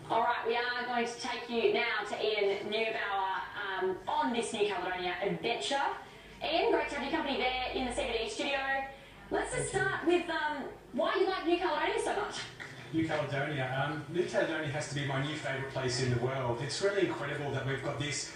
All right, we are going to take you now to Ian Neubauer on this New Caledonia adventure. Ian, great to have your company there in the CBD studio. Let's just start with why you like New Caledonia so much. New Caledonia. New Caledonia has to be my new favourite place in the world. It's really incredible that we've got this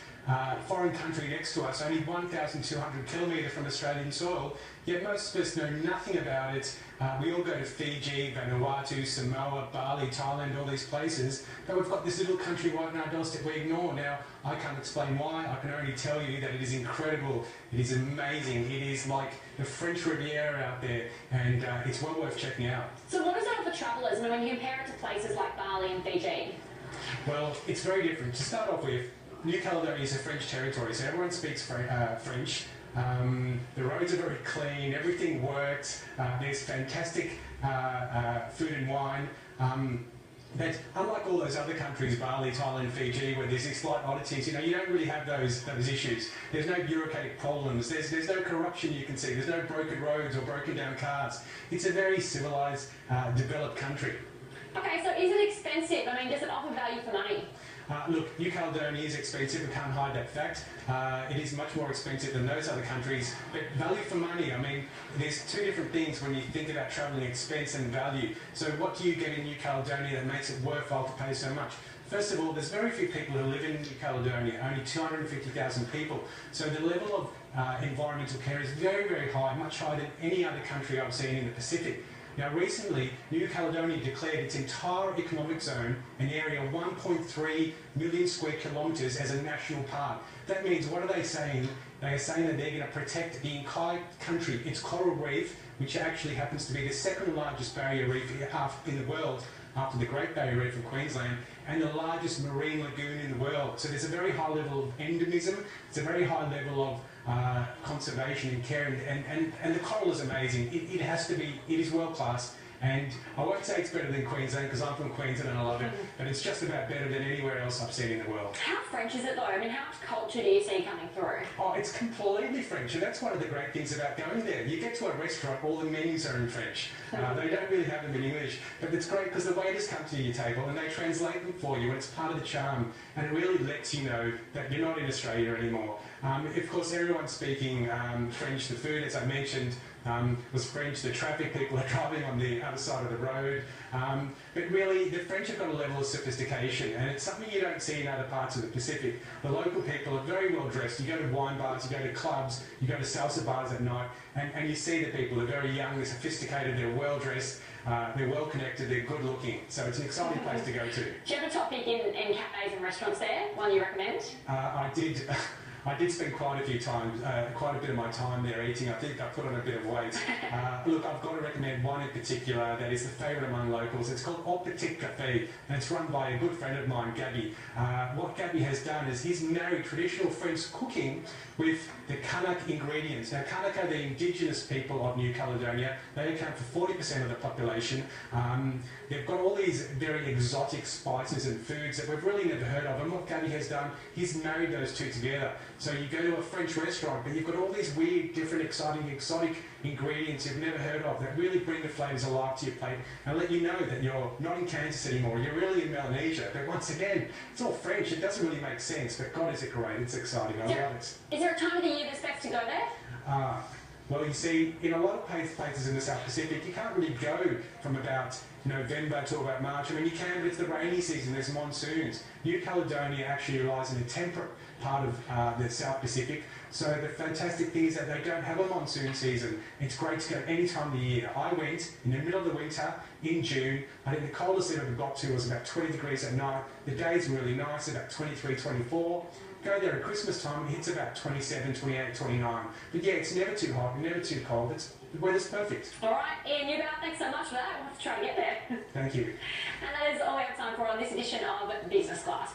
foreign country next to us, only 1,200 kilometres from Australian soil, yet most of us know nothing about it. We all go to Fiji, Vanuatu, Samoa, Bali, Thailand, all these places, but we've got this little country right on our doorstep we ignore. Now, I can't explain why, I can only tell you that it is incredible, it is amazing, it is like the French Riviera out there, and it's well worth checking out. So what does that offer travellers when you compare it to places like Bali and Fiji? Well, it's very different. To start off with, New Caledonia is a French territory, so everyone speaks French. The roads are very clean, everything works, there's fantastic food and wine. But unlike all those other countries, Bali, Thailand, Fiji, where there's these slight oddities, you don't really have those issues. There's no bureaucratic problems, there's no corruption you can see, there's no broken roads or broken down cars. It's a very civilised, developed country. Okay, so is it expensive? I mean, does it offer value for money? Look, New Caledonia is expensive, we can't hide that fact. It is much more expensive than those other countries, but value for money, I mean, there's two different things when you think about travelling: expense and value. So what do you get in New Caledonia that makes it worthwhile to pay so much? First of all, there's very few people who live in New Caledonia, only 250,000 people. So the level of environmental care is very, very high, much higher than any other country I've seen in the Pacific. Now recently, New Caledonia declared its entire economic zone, an area of 1.3 million square kilometres, as a national park. That means, what are they saying? They are saying that they're going to protect the entire country, its coral reef, which actually happens to be the second largest barrier reef in the world, after the Great Barrier Reef in Queensland, and the largest marine lagoon in the world. So there's a very high level of endemism, it's a very high level of conservation and care, and the coral is amazing. It has to be, it is world class, and I won't say it's better than Queensland because I'm from Queensland and I love it, but it's just about better than anywhere else I've seen in the world. How French is it though? I mean, how much culture do you see coming through? Oh, it's completely French, and that's one of the great things about going there. You get to a restaurant, all the menus are in French. They don't really have them in English, but it's great because the waiters come to your table and they translate them for you, and it's part of the charm, and it really lets you know that you're not in Australia anymore. Of course, everyone's speaking French. The food, as I mentioned, was French. The traffic, people are driving on the other side of the road. But really, the French have got a level of sophistication, and it's something you don't see in other parts of the Pacific. The local people are very well dressed. You go to wine bars, you go to clubs, you go to salsa bars at night, and you see the people are very young, they're sophisticated, they're well dressed, they're well connected, they're good looking. So it's an exciting place to go to. Do you have a top pick in cafes and restaurants there? One you recommend? I did. I did spend quite a bit of my time there eating. I think I put on a bit of weight. Look, I've got to recommend one in particular that is the favourite among locals. It's called Au Petit Café, and it's run by a good friend of mine, Gabby. What Gabby has done is he's married traditional French cooking with the Kanak ingredients. Now, Kanak are the indigenous people of New Caledonia. They account for 40% of the population. They've got all these very exotic spices and foods that we've really never heard of, and what Gabby has done, he's married those two together. So you go to a French restaurant, but you've got all these weird, different, exciting, exotic ingredients you've never heard of that really bring the flavours alive to your plate and let you know that you're not in Kansas anymore, you're really in Melanesia. But once again, it's all French, it doesn't really make sense, but God, is it great, it's exciting, I love it. Is there a time of the year that's best to go there? Well, you see, in a lot of places in the South Pacific, you can't really go from about November to about March. I mean, you can, but it's the rainy season, there's monsoons. New Caledonia actually lies in a temperate part of the South Pacific, so the fantastic thing is that they don't have a monsoon season. It's great to go any time of the year. I went in the middle of the winter, in June. I think the coldest it ever got to was about 20 degrees at night. The days were really nice, about 23, 24. Go there at Christmas time, it hits about 27, 28, 29. But yeah, it's never too hot, never too cold. The weather's perfect. All right, Ian Neubauer, thanks so much for that. We'll have to try to get there. Thank you. And that is all we have time for on this edition of Business Class.